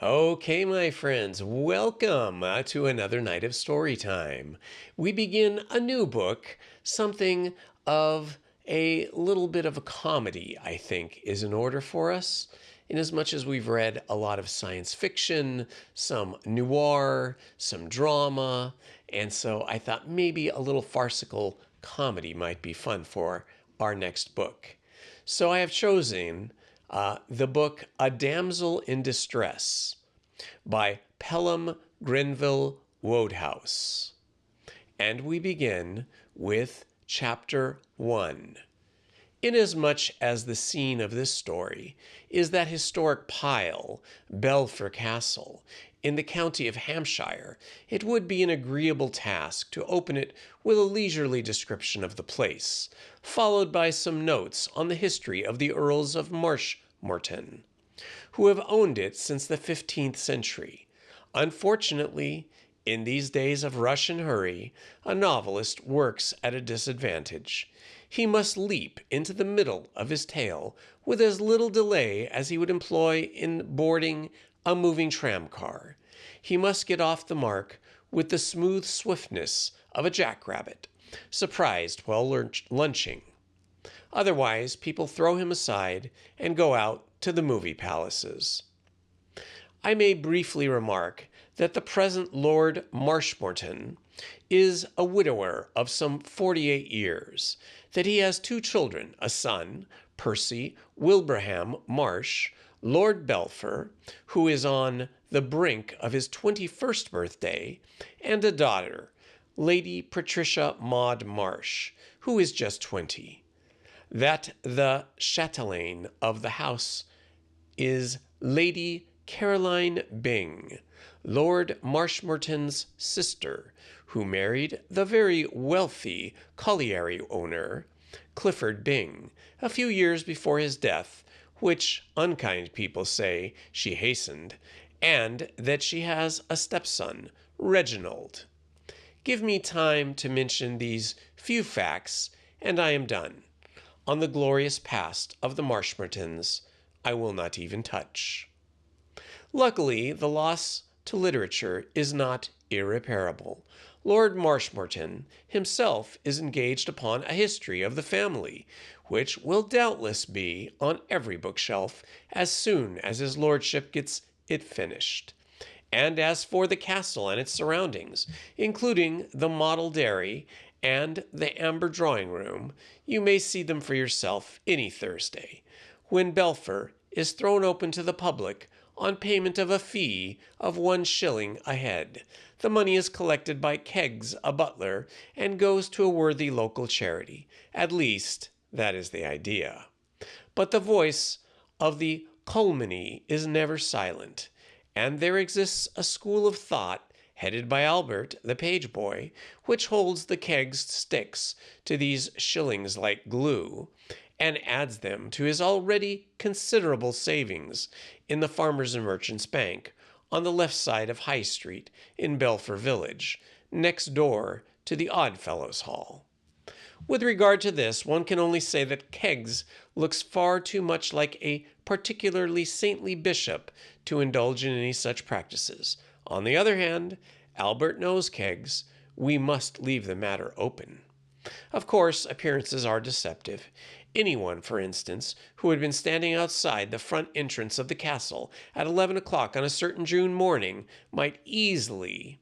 Okay, my friends, welcome to another night of story time. We begin a new book, something of a little bit of a comedy, I think, is in order for us. Inasmuch as we've read a lot of science fiction, some noir, some drama, and so I thought maybe a little farcical comedy might be fun for our next book. So I have chosen the book A Damsel in Distress by Pelham Grenville Wodehouse. And we begin with chapter 1. Inasmuch as the scene of this story is that historic pile, Belpher Castle, in the county of Hampshire, it would be an agreeable task to open it with a leisurely description of the place, followed by some notes on the history of the Earls of Marshmoreton, who have owned it since the 15th century. Unfortunately, in these days of rush and hurry, a novelist works at a disadvantage. He must leap into the middle of his tale with as little delay as he would employ in boarding a moving tram car. He must get off the mark with the smooth swiftness of a jackrabbit, surprised while lunching. Otherwise, people throw him aside and go out to the movie palaces. I may briefly remark that the present Lord Marshmoreton is a widower of some 48 years, that he has 2 children, a son, Percy Wilbraham Marsh, Lord Belpher, who is on the brink of his 21st birthday, and a daughter, Lady Patricia Maud Marsh, who is just 20. That the chatelaine of the house is Lady Caroline Byng, Lord Marshmoreton's sister, who married the very wealthy colliery owner, Clifford Byng, a few years before his death, which unkind people say she hastened, and that she has a stepson, Reginald. Give me time to mention these few facts, and I am done. On the glorious past of the Marshmoretons, I will not even touch. Luckily, the loss to literature is not irreparable. Lord Marshmoreton himself is engaged upon a history of the family, which will doubtless be on every bookshelf as soon as his lordship gets it finished. And as for the castle and its surroundings, including the model dairy and the amber drawing room, you may see them for yourself any Thursday, when Belpher is thrown open to the public on payment of a fee of 1 shilling a head. The money is collected by Keggs, a butler, and goes to a worthy local charity. At least, that is the idea. But the voice of the Colmany is never silent, and there exists a school of thought headed by Albert, the page boy, which holds the Keggs sticks to these shillings like glue, and adds them to his already considerable savings in the Farmers and Merchants Bank on the left side of High Street in Belpher Village, next door to the Oddfellows Hall. With regard to this, one can only say that Keggs looks far too much like a particularly saintly bishop to indulge in any such practices. On the other hand, Albert knows Keggs. We must leave the matter open. Of course, appearances are deceptive. Anyone, for instance, who had been standing outside the front entrance of the castle at 11 o'clock on a certain June morning might easily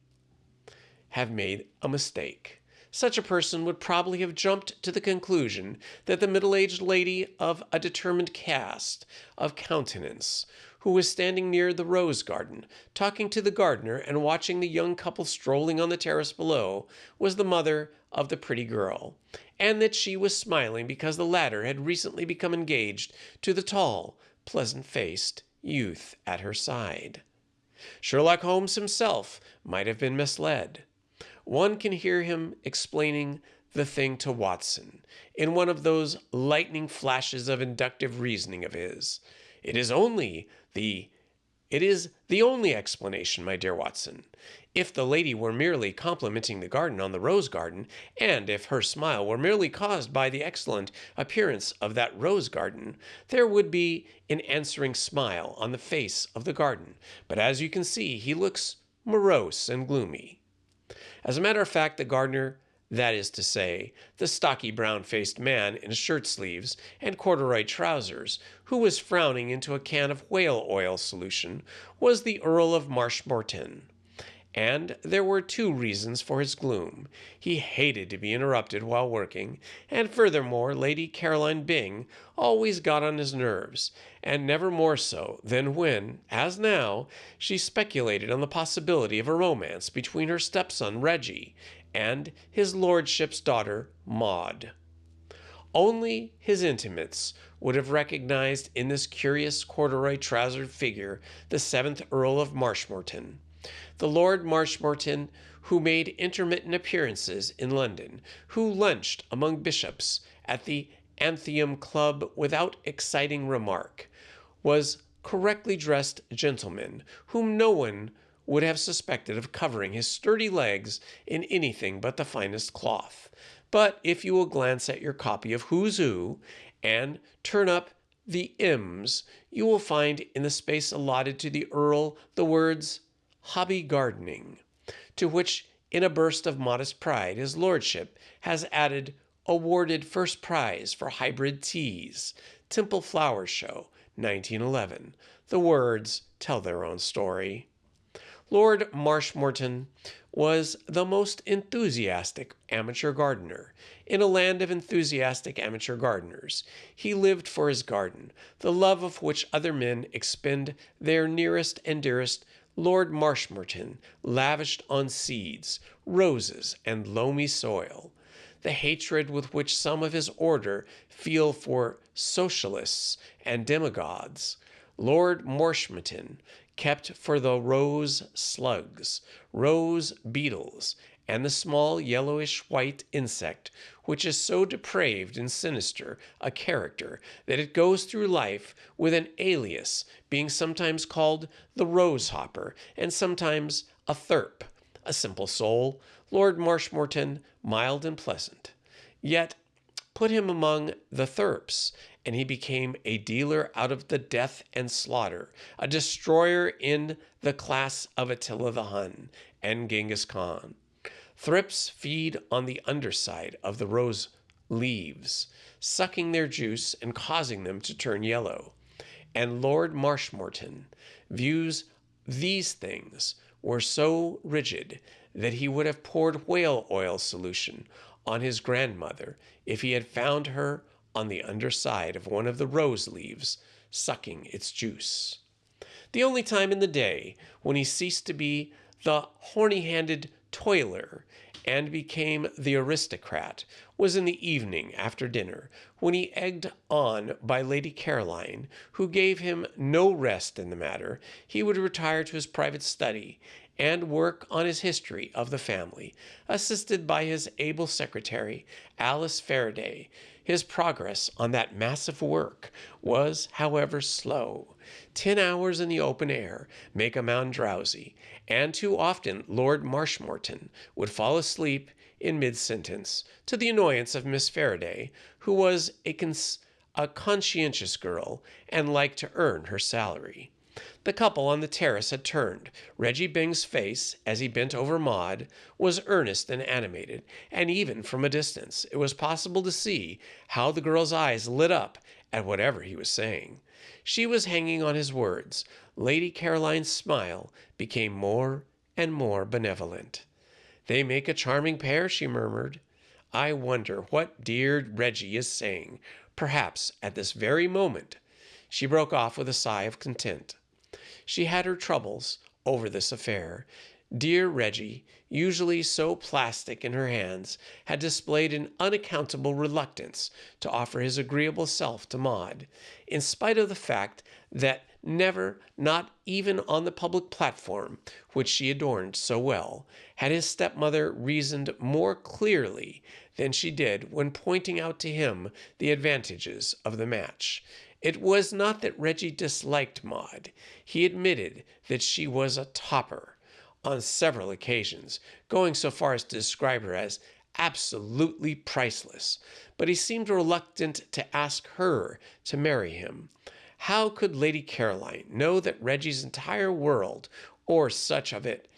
have made a mistake. Such a person would probably have jumped to the conclusion that the middle-aged lady of a determined cast of countenance, who was standing near the rose garden, talking to the gardener and watching the young couple strolling on the terrace below, was the mother of the pretty girl, and that she was smiling because the latter had recently become engaged to the tall, pleasant-faced youth at her side. Sherlock Holmes himself might have been misled. One can hear him explaining the thing to Watson in one of those lightning flashes of inductive reasoning of his. It is only the It is the only explanation, my dear Watson. If the lady were merely complimenting the garden on the rose garden, and if her smile were merely caused by the excellent appearance of that rose garden, there would be an answering smile on the face of the garden. But as you can see, he looks morose and gloomy. As a matter of fact, the gardener, that is to say, the stocky brown-faced man in shirt sleeves and corduroy trousers, who was frowning into a can of whale oil solution, was the Earl of Marshmoreton. And there were two reasons for his gloom. He hated to be interrupted while working, and furthermore, Lady Caroline Byng always got on his nerves, and never more so than when, as now, she speculated on the possibility of a romance between her stepson Reggie and his lordship's daughter Maud. Only his intimates would have recognized in this curious corduroy-trousered figure the seventh Earl of Marshmoreton. The Lord Marshmoreton, who made intermittent appearances in London, who lunched among bishops at the Athenaeum Club without exciting remark, was correctly dressed gentleman whom no one would have suspected of covering his sturdy legs in anything but the finest cloth. But if you will glance at your copy of Who's Who and turn up the M's, you will find in the space allotted to the Earl the words hobby gardening, to which, in a burst of modest pride, his lordship has added awarded first prize for hybrid teas, Temple Flower Show, 1911. The words tell their own story. Lord Marshmoreton was the most enthusiastic amateur gardener. In a land of enthusiastic amateur gardeners, he lived for his garden, the love of which other men expend their nearest and dearest. Lord Marshmoreton lavished on seeds, roses, and loamy soil. The hatred with which some of his order feel for socialists and demagogues, Lord Marshmoreton kept for the rose slugs, rose beetles, and the small yellowish-white insect which is so depraved and sinister a character that it goes through life with an alias, being sometimes called the rose-hopper and sometimes a thurp, a simple soul, Lord Marshmoreton, mild and pleasant. Yet put him among the thurps, and he became a dealer out of the death and slaughter, a destroyer in the class of Attila the Hun and Genghis Khan. Thrips feed on the underside of the rose leaves, sucking their juice and causing them to turn yellow. And Lord Marshmoreton views these things were so rigid that he would have poured whale oil solution on his grandmother if he had found her on the underside of one of the rose leaves, sucking its juice. The only time in the day when he ceased to be the horny-handed toiler and became the aristocrat was in the evening after dinner, when he, egged on by Lady Caroline, who gave him no rest in the matter, he would retire to his private study and work on his history of the family, assisted by his able secretary, Alice Faraday. His progress on that massive work was, however, slow. 10 hours in the open air make a man drowsy, and too often Lord Marshmoreton would fall asleep in mid-sentence, to the annoyance of Miss Faraday, who was a conscientious girl and liked to earn her salary. The couple on the terrace had turned. Reggie Byng's face, as he bent over Maud, was earnest and animated, and even from a distance it was possible to see how the girl's eyes lit up at whatever he was saying. She was hanging on his words. Lady Caroline's smile became more and more benevolent. "They make a charming pair," she murmured. "I wonder what dear Reggie is saying, perhaps at this very moment." She broke off with a sigh of content. She had her troubles over this affair. Dear Reggie, usually so plastic in her hands, had displayed an unaccountable reluctance to offer his agreeable self to Maud, in spite of the fact that never, not even on the public platform, which she adorned so well, had his stepmother reasoned more clearly than she did when pointing out to him the advantages of the match. It was not that Reggie disliked Maud. He admitted that she was a topper on several occasions, going so far as to describe her as absolutely priceless, but he seemed reluctant to ask her to marry him. How could Lady Caroline know that Reggie's entire world, or such of it,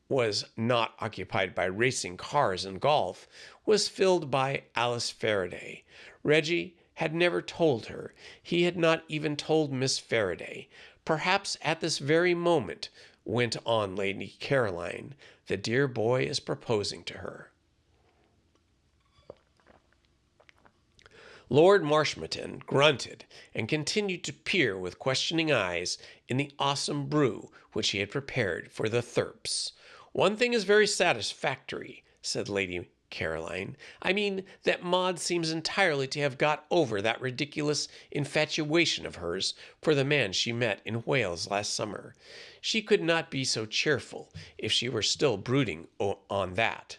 was not occupied by racing cars and golf, was filled by Alice Faraday? Reggie had never told her. He had not even told Miss Faraday. Perhaps at this very moment, went on Lady Caroline, the dear boy is proposing to her. Lord Marshmoreton grunted and continued to peer with questioning eyes in the awesome brew which he had prepared for the Thurps. "One thing is very satisfactory," said Lady Caroline. "I mean that Maud seems entirely to have got over that ridiculous infatuation of hers for the man she met in Wales last summer. She could not be so cheerful if she were still brooding on that.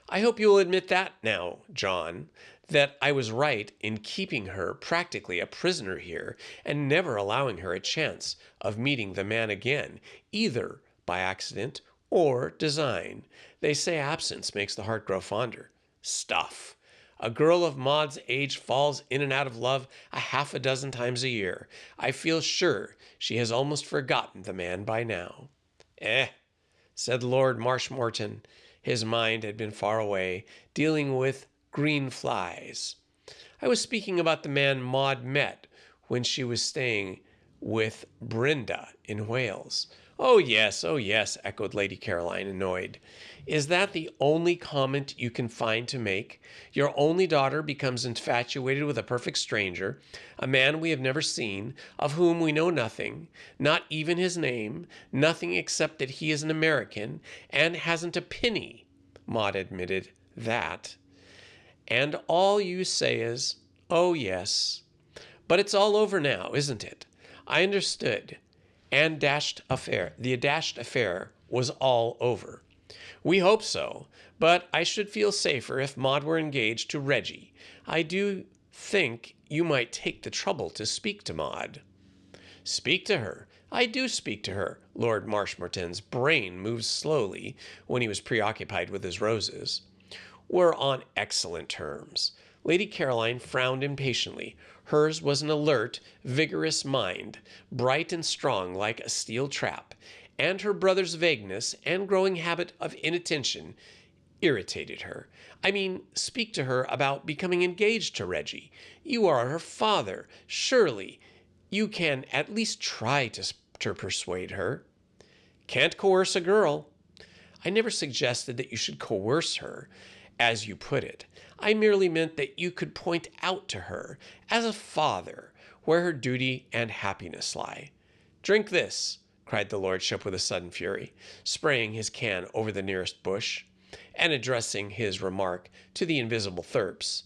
I hope you will admit that now, John, that I was right in keeping her practically a prisoner here and never allowing her a chance of meeting the man again, either by accident or design. They say absence makes the heart grow fonder. Stuff! A girl of Maud's age falls in and out of love a half a dozen times a year. I feel sure she has almost forgotten the man by now." Said Lord Marshmoreton. His mind had been far away, dealing with green flies. "I was speaking about the man Maud met when she was staying with Brenda in Wales." Oh, yes, echoed Lady Caroline, annoyed. "Is that the only comment you can find to make? Your only daughter becomes infatuated with a perfect stranger, a man we have never seen, of whom we know nothing, not even his name, nothing except that he is an American, and hasn't a penny." Maud admitted that. "And all you say is, 'Oh, yes.' But it's all over now, isn't it? I understood. And the dashed affair was all over." "We hope so, but I should feel safer if Maud were engaged to Reggie. I do think you might take the trouble to speak to Maud." "Speak to her? I do speak to her." Lord Marshmoreton's brain moved slowly when he was preoccupied with his roses. "We're on excellent terms." Lady Caroline frowned impatiently. Hers was an alert, vigorous mind, bright and strong like a steel trap, and her brother's vagueness and growing habit of inattention irritated her. "I mean, speak to her about becoming engaged to Reggie. You are her father. Surely you can at least try to persuade her." "Can't coerce a girl." "I never suggested that you should coerce her, as you put it. I merely meant that you could point out to her, as a father, where her duty and happiness lie." "Drink this," cried the lordship with a sudden fury, spraying his can over the nearest bush, and addressing his remark to the invisible Thurps.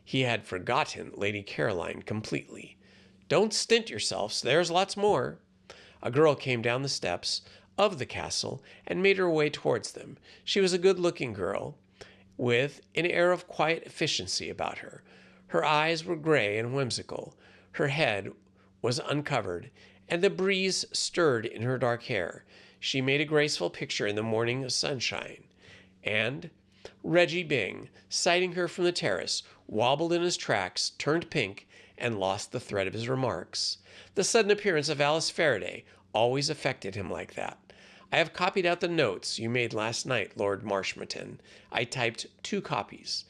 He had forgotten Lady Caroline completely. "Don't stint yourselves, there's lots more." A girl came down the steps of the castle and made her way towards them. She was a good-looking girl, with an air of quiet efficiency about her. Her eyes were gray and whimsical. Her head was uncovered, and the breeze stirred in her dark hair. She made a graceful picture in the morning sunshine. And Reggie Byng, sighting her from the terrace, wobbled in his tracks, turned pink, and lost the thread of his remarks. The sudden appearance of Alice Faraday always affected him like that. "I have copied out the notes you made last night, Lord Marshmoreton. I typed 2 copies.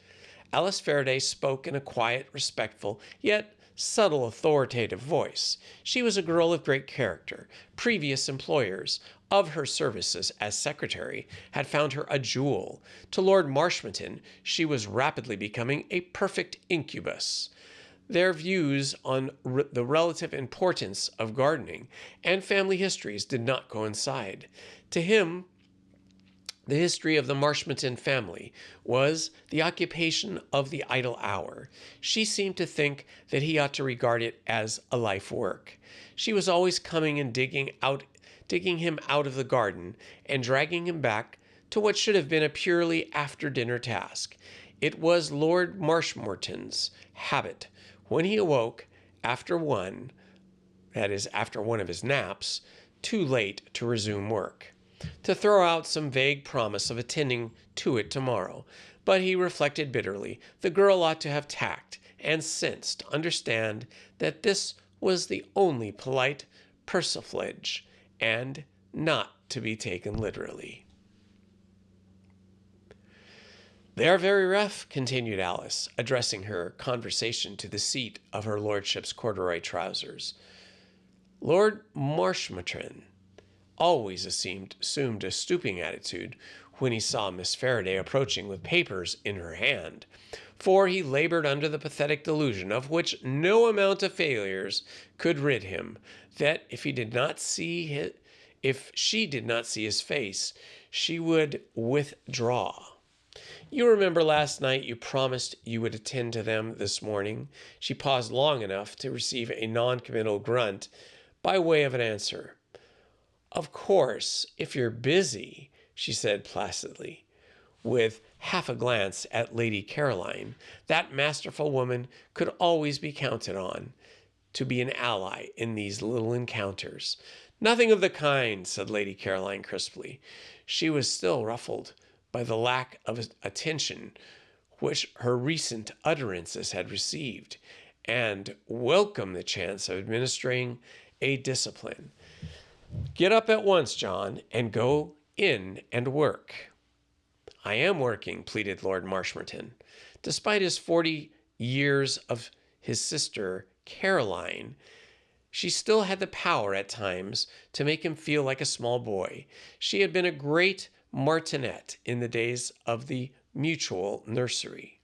Alice Faraday spoke in a quiet, respectful, yet subtle, authoritative voice. She was a girl of great character. Previous employers of her services as secretary had found her a jewel. To Lord Marshmoreton she was rapidly becoming a perfect incubus. Their views on the relative importance of gardening and family histories did not coincide. To him, the history of the Marshmoreton family was the occupation of the idle hour. She seemed to think that he ought to regard it as a life work. She was always coming and digging him out of the garden and dragging him back to what should have been a purely after-dinner task. It was Lord Marshmoreton's habit, when he awoke after one, that is, after one of his naps, too late to resume work, to throw out some vague promise of attending to it tomorrow. But he reflected bitterly, the girl ought to have tact and sense to understand that this was the only polite persiflage, and not to be taken literally. "They are very rough," continued Alice, addressing her conversation to the seat of her lordship's corduroy trousers. Lord Marshmoreton always assumed a stooping attitude when he saw Miss Faraday approaching with papers in her hand, for he labored under the pathetic delusion, of which no amount of failures could rid him, that if she did not see his face, she would withdraw. "You remember last night you promised you would attend to them this morning." She paused long enough to receive a non-committal grunt by way of an answer. "Of course, if you're busy," she said placidly, with half a glance at Lady Caroline. That masterful woman could always be counted on to be an ally in these little encounters. "Nothing of the kind," said Lady Caroline crisply. She was still ruffled by the lack of attention which her recent utterances had received, and welcomed the chance of administering a discipline. "Get up at once, John, and go in and work." "I am working," pleaded Lord Marshmoreton. Despite his 40 years of his sister Caroline, she still had the power at times to make him feel like a small boy. She had been a great martinet in the days of the mutual nursery.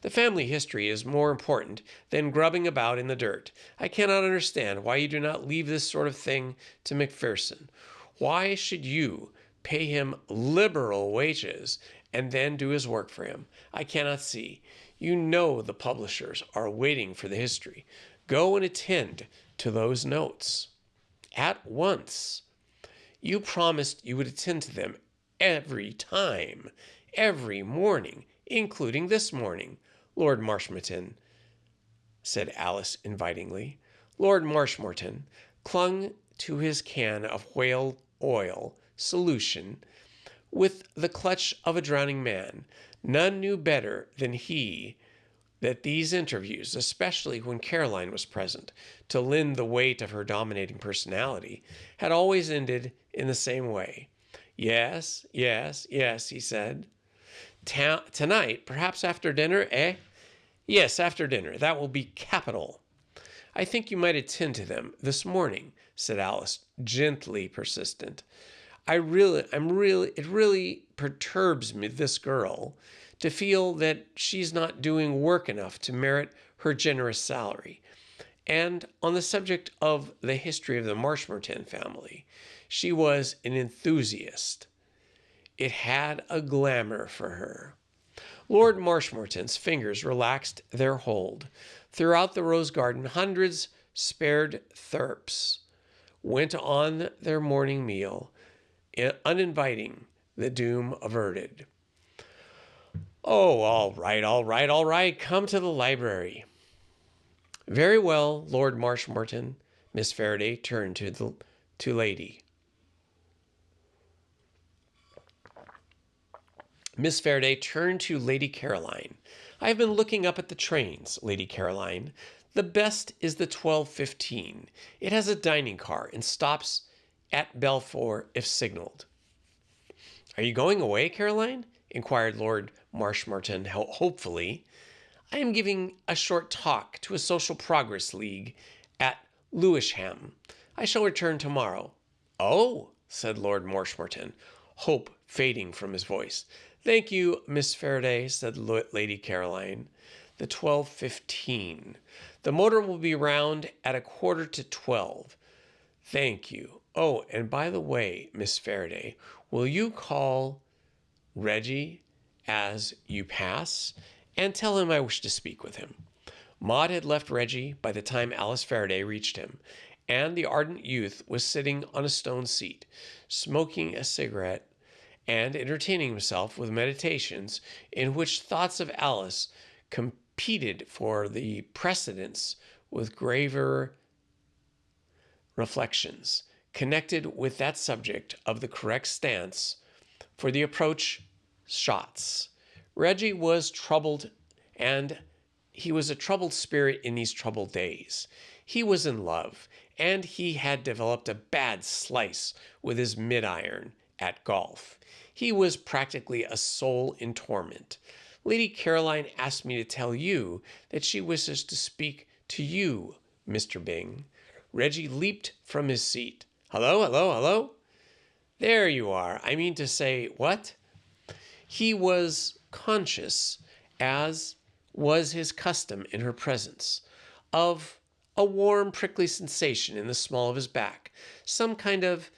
"The family history is more important than grubbing about in the dirt. I cannot understand why you do not leave this sort of thing to Macpherson. Why should you pay him liberal wages and then do his work for him? I cannot see. You know the publishers are waiting for the history. Go and attend to those notes at once. You promised you would attend to them every time, every morning, including this morning, Lord Marshmoreton," said Alice invitingly. Lord Marshmoreton clung to his can of whale oil solution with the clutch of a drowning man. None knew better than he that these interviews, especially when Caroline was present to lend the weight of her dominating personality, had always ended in the same way. "Yes, yes, yes," he said. "Tonight, perhaps after dinner, eh?" "Yes, after dinner. That will be capital." "I think you might attend to them this morning," said Alice, gently persistent. It really perturbs me, this girl, to feel that she's not doing work enough to merit her generous salary. And on the subject of the history of the Marshmoreton family, she was an enthusiast. It had a glamour for her. Lord Marshmoreton's fingers relaxed their hold. Throughout the rose garden, hundreds spared thirps went on their morning meal, uninviting, the doom averted. "Oh, all right, all right, all right. Come to the library." "Very well, Lord Marshmoreton." Miss Faraday turned to Lady. Miss Faraday turned to Lady Caroline. "I have been looking up at the trains, Lady Caroline. The best is the 12:15. It has a dining car and stops at Belfort if signaled." "Are you going away, Caroline?" inquired Lord Marshmoreton hopefully. "I am giving a short talk to a social progress league at Lewisham. I shall return tomorrow." "Oh," said Lord Marshmoreton, hope fading from his voice. "Thank you, Miss Faraday," said Lady Caroline. "The 12:15. The motor will be round at 11:45. Thank you. Oh, and by the way, Miss Faraday, will you call Reggie as you pass and tell him I wish to speak with him?" Maud had left Reggie by the time Alice Faraday reached him, and the ardent youth was sitting on a stone seat, smoking a cigarette and entertaining himself with meditations in which thoughts of Alice competed for the precedence with graver reflections connected with that subject of the correct stance for the approach shots. Reggie was troubled, and he was a troubled spirit in these troubled days. He was in love, and he had developed a bad slice with his mid-iron at golf. He was practically a soul in torment. Lady Caroline asked me to tell you that she wishes to speak to you, Mr. Bing. Reggie leaped from his seat. Hello, hello, hello? There you are. I mean to say, what? He was conscious, as was his custom in her presence, of a warm, prickly sensation in the small of his back. Some kind of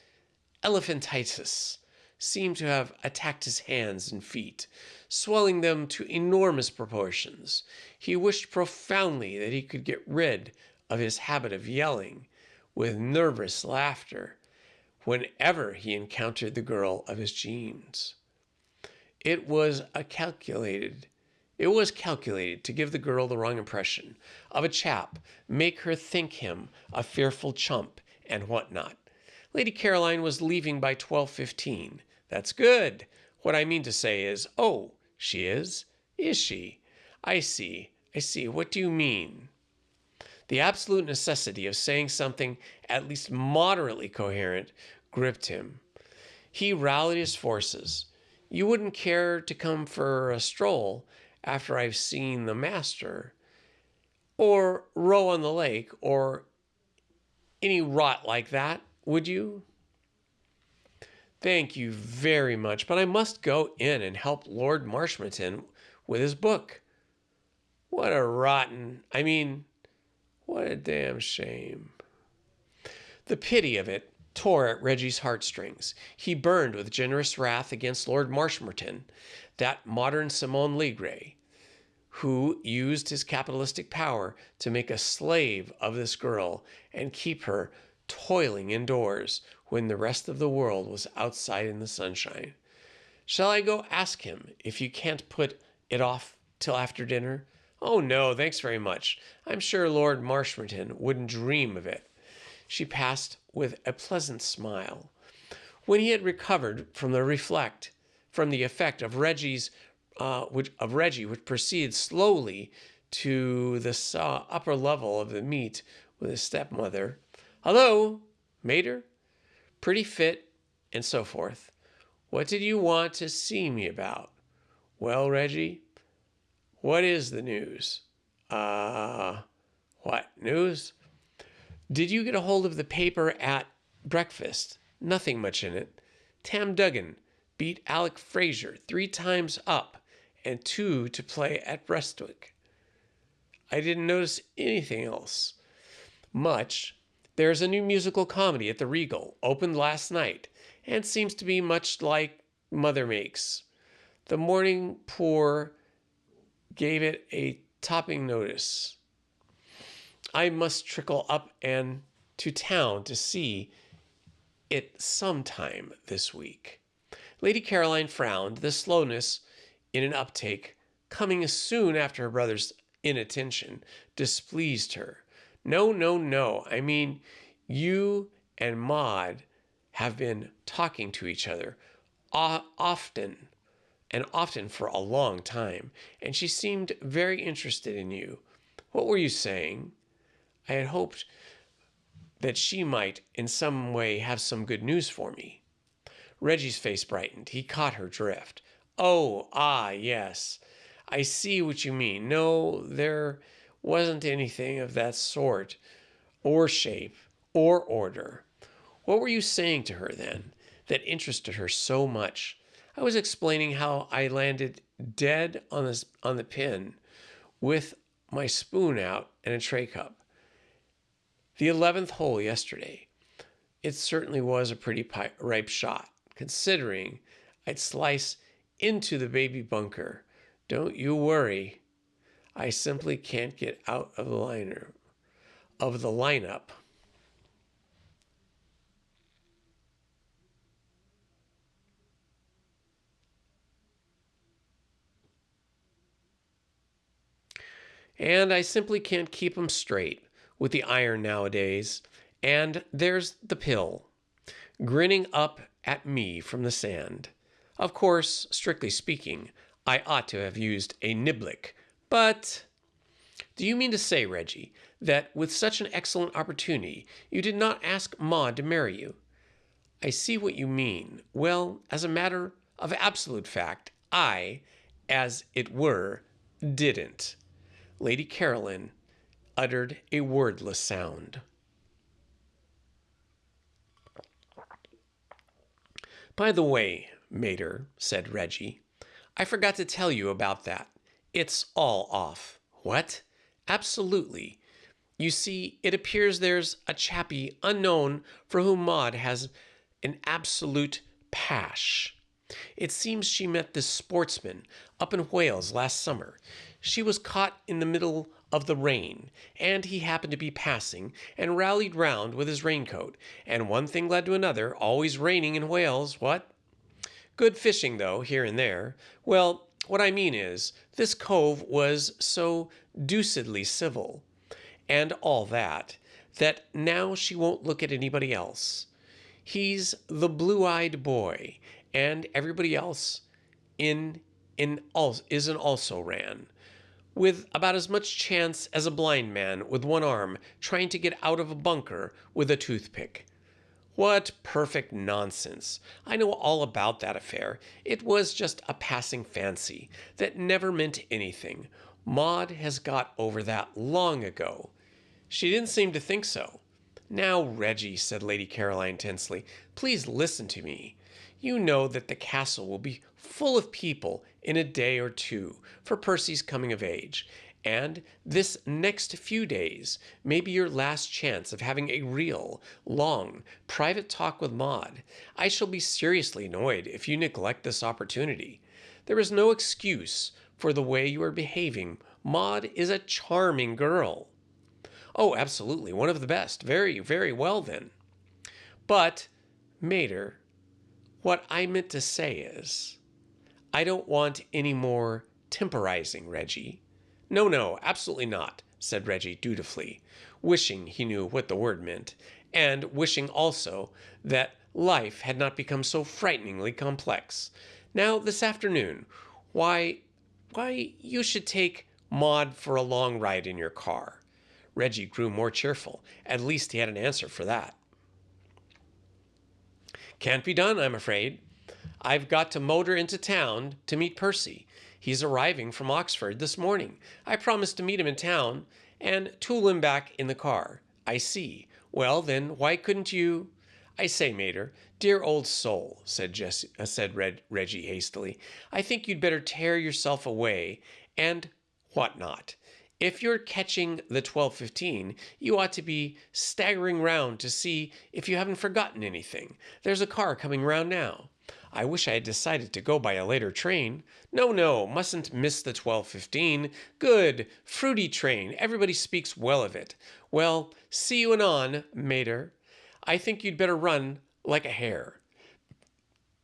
elephantitis seemed to have attacked his hands and feet, swelling them to enormous proportions. He wished profoundly that he could get rid of his habit of yelling with nervous laughter whenever he encountered the girl of his dreams. It was calculated to give the girl the wrong impression of a chap, make her think him a fearful chump, and what not. Lady Caroline was leaving by 12:15. That's good. What I mean to say is, oh, she is? Is she? I see. What do you mean? The absolute necessity of saying something at least moderately coherent gripped him. He rallied his forces. You wouldn't care to come for a stroll after I've seen the master, or row on the lake, or any rot like that, would you? Thank you very much, but I must go in and help Lord Marshmoreton with his book. What a damn shame. The pity of it tore at Reggie's heartstrings. He burned with generous wrath against Lord Marshmoreton, that modern Simon Legree, who used his capitalistic power to make a slave of this girl and keep her toiling indoors when the rest of the world was outside in the sunshine. Shall I go ask him if you can't put it off till after dinner? Oh, no, thanks very much. I'm sure Lord Marshmoreton wouldn't dream of it. She passed with a pleasant smile. When he had recovered from the effect of Reggie, which proceeded slowly to the upper level of the meet with his stepmother. Hello, mater? Pretty fit, and so forth. What did you want to see me about? Well, Reggie, what is the news? What news? Did you get a hold of the paper at breakfast? Nothing much in it. Tam Duggan beat Alec Fraser 3 times up and 2 to play at Brestwick. I didn't notice anything else much. There's a new musical comedy at the Regal, opened last night, and seems to be much like Mother Makes. The Morning Poor gave it a topping notice. I must trickle up and to town to see it sometime this week. Lady Caroline frowned. The slowness in an uptake, coming soon after her brother's inattention, displeased her. No. I mean, you and Maud have been talking to each other often for a long time, and she seemed very interested in you. What were you saying? I had hoped that she might in some way have some good news for me. Reggie's face brightened. He caught her drift. Yes. I see what you mean. No, there wasn't anything of that sort, or shape, or order. What were you saying to her, then, that interested her so much? I was explaining how I landed dead on the pin with my spoon out and a tray cup. The 11th hole yesterday. It certainly was a pretty ripe shot, considering I'd slice into the baby bunker. Don't you worry. I simply can't get out of the lineup. And I simply can't keep 'em straight. with the iron nowadays. And there's the pill, grinning up at me from the sand. Of course, strictly speaking, I ought to have used a niblick, but do you mean to say, Reggie, that with such an excellent opportunity, you did not ask Maud to marry you? I see what you mean. Well, as a matter of absolute fact, I, as it were, didn't. Lady Caroline uttered a wordless sound. By the way, Mater, said Reggie, I forgot to tell you about that. It's all off. What? Absolutely. You see, it appears there's a chappie unknown for whom Maud has an absolute pash. It seems she met this sportsman up in Wales last summer. She was caught in the middle of the rain, and he happened to be passing and rallied round with his raincoat, and one thing led to another, always raining in Wales, what? Good fishing, though, here and there. Well, what I mean is, this cove was so deucedly civil, and all that, that now she won't look at anybody else. He's the blue-eyed boy, and everybody else is an also ran, with about as much chance as a blind man with one arm trying to get out of a bunker with a toothpick. What perfect nonsense. I know all about that affair. It was just a passing fancy that never meant anything. Maud has got over that long ago. She didn't seem to think so. Now, Reggie, said Lady Caroline tensely, please listen to me. You know that the castle will be full of people in a day or two for Percy's coming of age, and this next few days may be your last chance of having a real, long, private talk with Maud. I shall be seriously annoyed if you neglect this opportunity. There is no excuse for the way you are behaving. Maud is a charming girl. Oh, absolutely, one of the best. Very, very well then. But, Mater, what I meant to say is, I don't want any more temporizing, Reggie. No, no, absolutely not, said Reggie dutifully, wishing he knew what the word meant, and wishing also that life had not become so frighteningly complex. Now, this afternoon, why, you should take Maud for a long ride in your car. Reggie grew more cheerful. At least he had an answer for that. Can't be done, I'm afraid. I've got to motor into town to meet Percy. He's arriving from Oxford this morning. I promised to meet him in town and tool him back in the car. I see. Well, then, why couldn't you... I say, Mater, dear old soul, said Reggie hastily, I think you'd better tear yourself away and what not. If you're catching the 12:15, you ought to be staggering round to see if you haven't forgotten anything. There's a car coming round now. I wish I had decided to go by a later train. No, no, mustn't miss the 12:15. Good, fruity train. Everybody speaks well of it. Well, see you anon, Mater. I think you'd better run like a hare.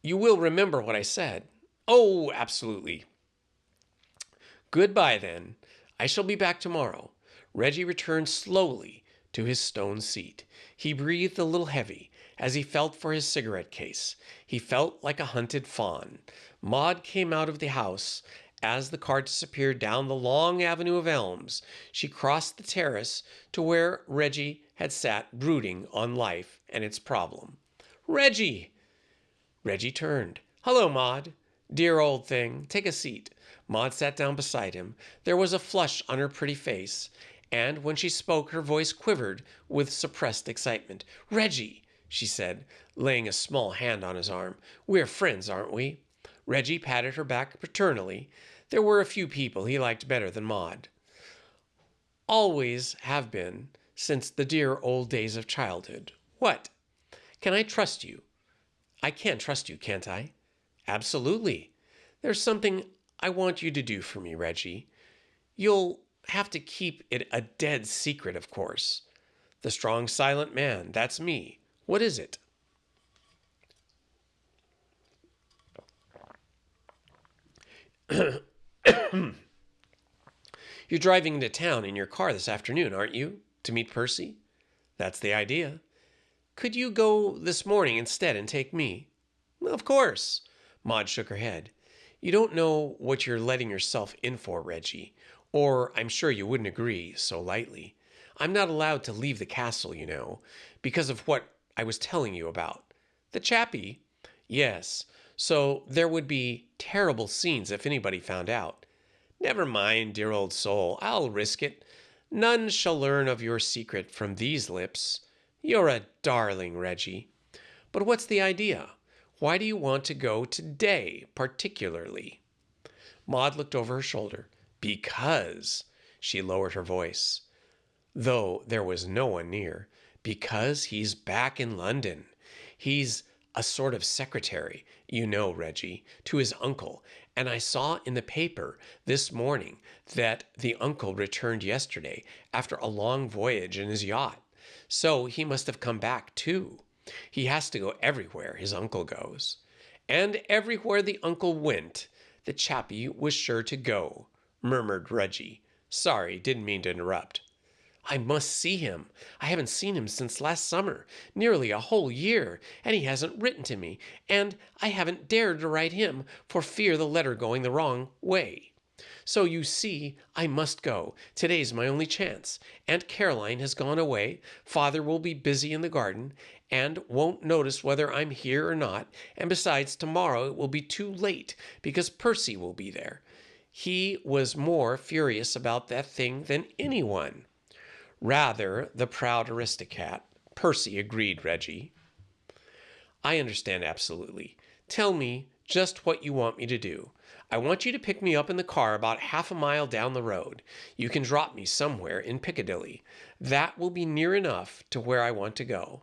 You will remember what I said. Oh, absolutely. Goodbye, then. I shall be back tomorrow. Reggie returned slowly to his stone seat. He breathed a little heavy as he felt for his cigarette case. He felt like a hunted fawn. Maud came out of the house as the car disappeared down the long avenue of elms. She crossed the terrace to where Reggie had sat brooding on life and its problem. Reggie! Reggie turned. Hello, Maud. Dear old thing. Take a seat. Maud sat down beside him. There was a flush on her pretty face, and when she spoke, her voice quivered with suppressed excitement. Reggie, she said, laying a small hand on his arm, we're friends, aren't we? Reggie patted her back paternally. There were a few people he liked better than Maud. Always have been, since the dear old days of childhood. What? Can I trust you? I can trust you, can't I? Absolutely. There's something I want you to do for me, Reggie. You'll have to keep it a dead secret, of course. The strong, silent man, that's me. What is it? You're driving into town in your car this afternoon, aren't you? To meet Percy? That's the idea. Could you go this morning instead and take me? Of course. Maud shook her head. You don't know what you're letting yourself in for, Reggie, or I'm sure you wouldn't agree so lightly. I'm not allowed to leave the castle, you know, because of what I was telling you about. The chappie? Yes, so there would be terrible scenes if anybody found out. Never mind, dear old soul, I'll risk it. None shall learn of your secret from these lips. You're a darling, Reggie. But what's the idea? Why do you want to go today, particularly? Maud looked over her shoulder. Because, she lowered her voice, though there was no one near, because he's back in London. He's a sort of secretary, you know, Reggie, to his uncle, and I saw in the paper this morning that the uncle returned yesterday after a long voyage in his yacht. So he must have come back too. He has to go everywhere his uncle goes. And everywhere the uncle went, the chappie was sure to go, murmured Reggie. Sorry, didn't mean to interrupt. I must see him. I haven't seen him since last summer, nearly a whole year, and he hasn't written to me, and I haven't dared to write him for fear the letter going the wrong way. So you see, I must go. Today's my only chance. Aunt Caroline has gone away. Father will be busy in the garden and won't notice whether I'm here or not. And besides, tomorrow it will be too late because Percy will be there. He was more furious about that thing than anyone. Rather, the proud aristocrat. Percy agreed, Reggie. I understand absolutely. Tell me just what you want me to do. I want you to pick me up in the car about half a mile down the road. You can drop me somewhere in Piccadilly. That will be near enough to where I want to go.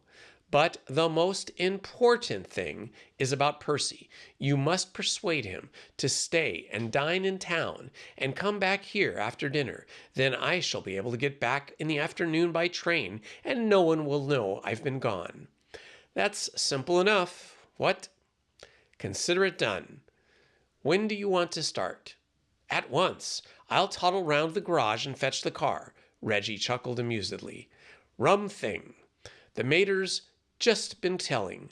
But the most important thing is about Percy. You must persuade him to stay and dine in town and come back here after dinner. Then I shall be able to get back in the afternoon by train and no one will know I've been gone. That's simple enough. What? Consider it done. When do you want to start? At once. I'll toddle round the garage and fetch the car. Reggie chuckled amusedly. Rum thing. The mater's just been telling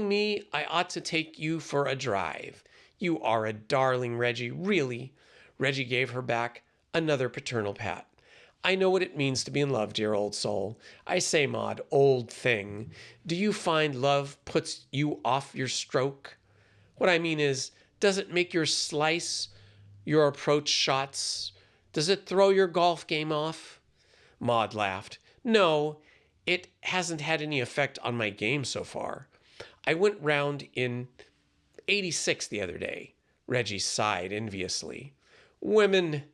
me I ought to take you for a drive. You are a darling, Reggie, really. Reggie gave her back another paternal pat. I know what it means to be in love, dear old soul. I say, Maud, old thing, do you find love puts you off your stroke? What I mean is, does it make your slice, your approach shots? Does it throw your golf game off? Maud laughed. No, it hasn't had any effect on my game so far. I went round in 86 the other day. Reggie sighed enviously. Women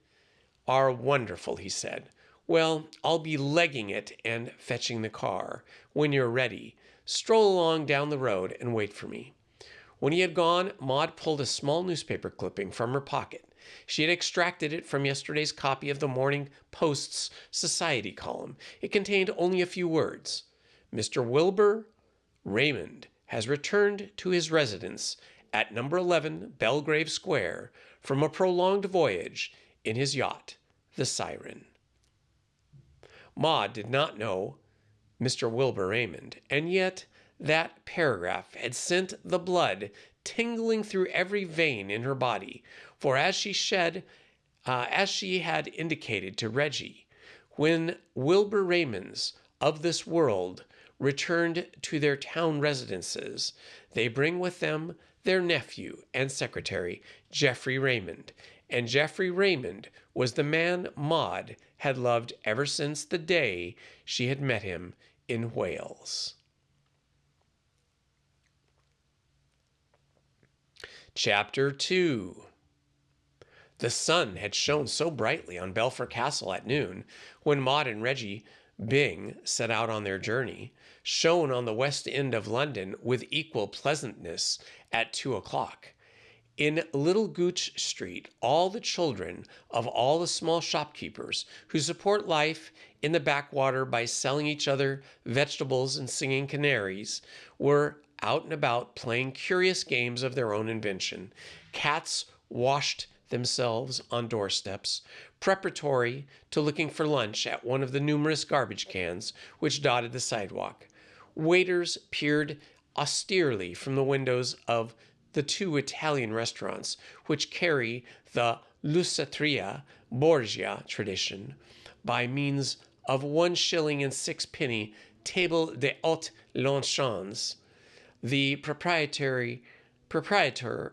are wonderful, he said. Well, I'll be legging it and fetching the car. When you're ready, stroll along down the road and wait for me. When he had gone, Maud pulled a small newspaper clipping from her pocket. She had extracted it from yesterday's copy of the Morning Post's society column. It contained only a few words. Mr. Wilbur Raymond has returned to his residence at number 11 Belgrave Square from a prolonged voyage in his yacht, the Siren. Maud did not know Mr. Wilbur Raymond, and yet that paragraph had sent the blood tingling through every vein in her body, for as she had indicated to Reggie, when Wilbur Raymonds of this world returned to their town residences, they bring with them their nephew and secretary, Geoffrey Raymond, and Geoffrey Raymond was the man Maud had loved ever since the day she had met him in Wales. Chapter 2. The sun had shone so brightly on Belpher Castle at noon, when Maud and Reggie Byng set out on their journey, shone on the West End of London with equal pleasantness at 2 o'clock. In Little Gooch Street, all the children of all the small shopkeepers who support life in the backwater by selling each other vegetables and singing canaries were out and about playing curious games of their own invention. Cats washed themselves on doorsteps, preparatory to looking for lunch at one of the numerous garbage cans which dotted the sidewalk. Waiters peered austerely from the windows of the two Italian restaurants which carry the Lusatria Borgia tradition by means of 1 shilling and 6 penny table de haute lanchons. The proprietor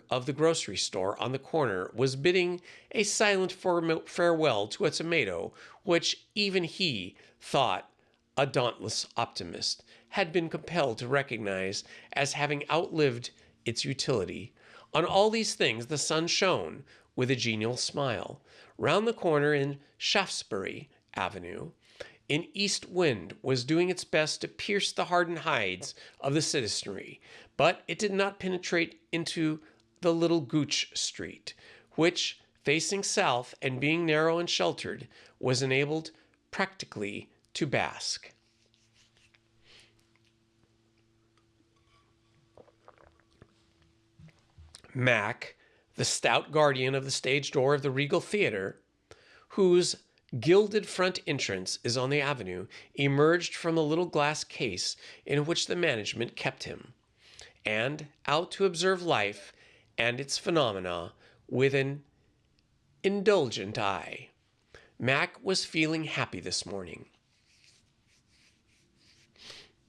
of the grocery store on the corner was bidding a silent farewell to a tomato which even he thought, a dauntless optimist, had been compelled to recognize as having outlived its utility. On all these things the sun shone with a genial smile. Round the corner in Shaftesbury Avenue, an east wind was doing its best to pierce the hardened hides of the citizenry, but it did not penetrate into the little Gooch Street, which, facing south and being narrow and sheltered, was enabled practically to bask. Mac, the stout guardian of the stage door of the Regal Theater, whose gilded front entrance is on the avenue, emerged from the little glass case in which the management kept him, and out to observe life and its phenomena with an indulgent eye. Mac was feeling happy this morning.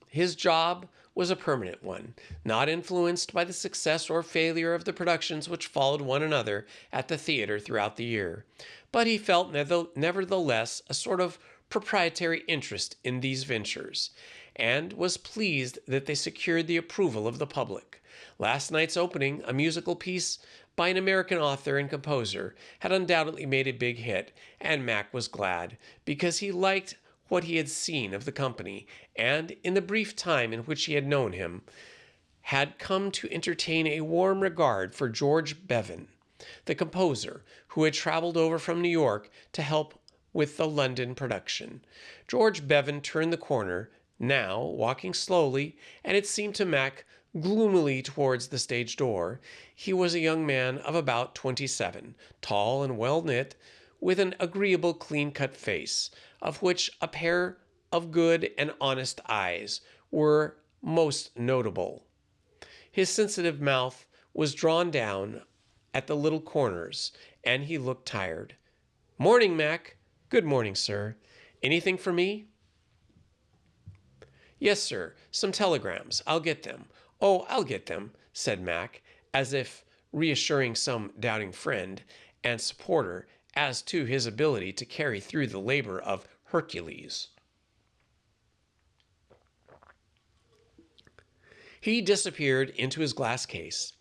His job was a permanent one, not influenced by the success or failure of the productions which followed one another at the theater throughout the year. But he felt nevertheless a sort of proprietary interest in these ventures, and was pleased that they secured the approval of the public. Last night's opening, a musical piece by an American author and composer, had undoubtedly made a big hit, and Mac was glad, because he liked what he had seen of the company, and, in the brief time in which he had known him, had come to entertain a warm regard for George Bevan, the composer, who had traveled over from New York to help with the London production. George Bevan turned the corner, now walking slowly, and it seemed to Mac gloomily towards the stage door. He was a young man of about 27, tall and well-knit, with an agreeable clean-cut face, of which a pair of good and honest eyes were most notable. His sensitive mouth was drawn down at the little corners, and he looked tired. "Morning, Mac." "Good morning, sir. Anything for me?" "Yes, sir. Some telegrams. I'll get them." "Oh, I'll get them," said Mac, as if reassuring some doubting friend and supporter as to his ability to carry through the labor of Hercules. He disappeared into his glass case.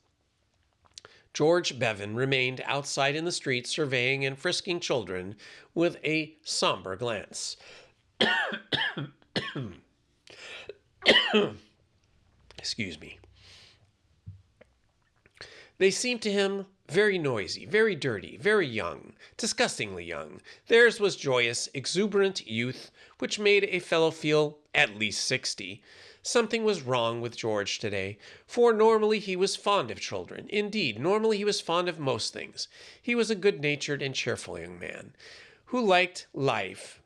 George Bevan remained outside in the street, surveying and frisking children with a somber glance. Excuse me. They seemed to him very noisy, very dirty, very young, disgustingly young. Theirs was joyous, exuberant youth, which made a fellow feel at least 60. Something was wrong with George today, for normally he was fond of children. Indeed, normally he was fond of most things. He was a good-natured and cheerful young man, who liked life,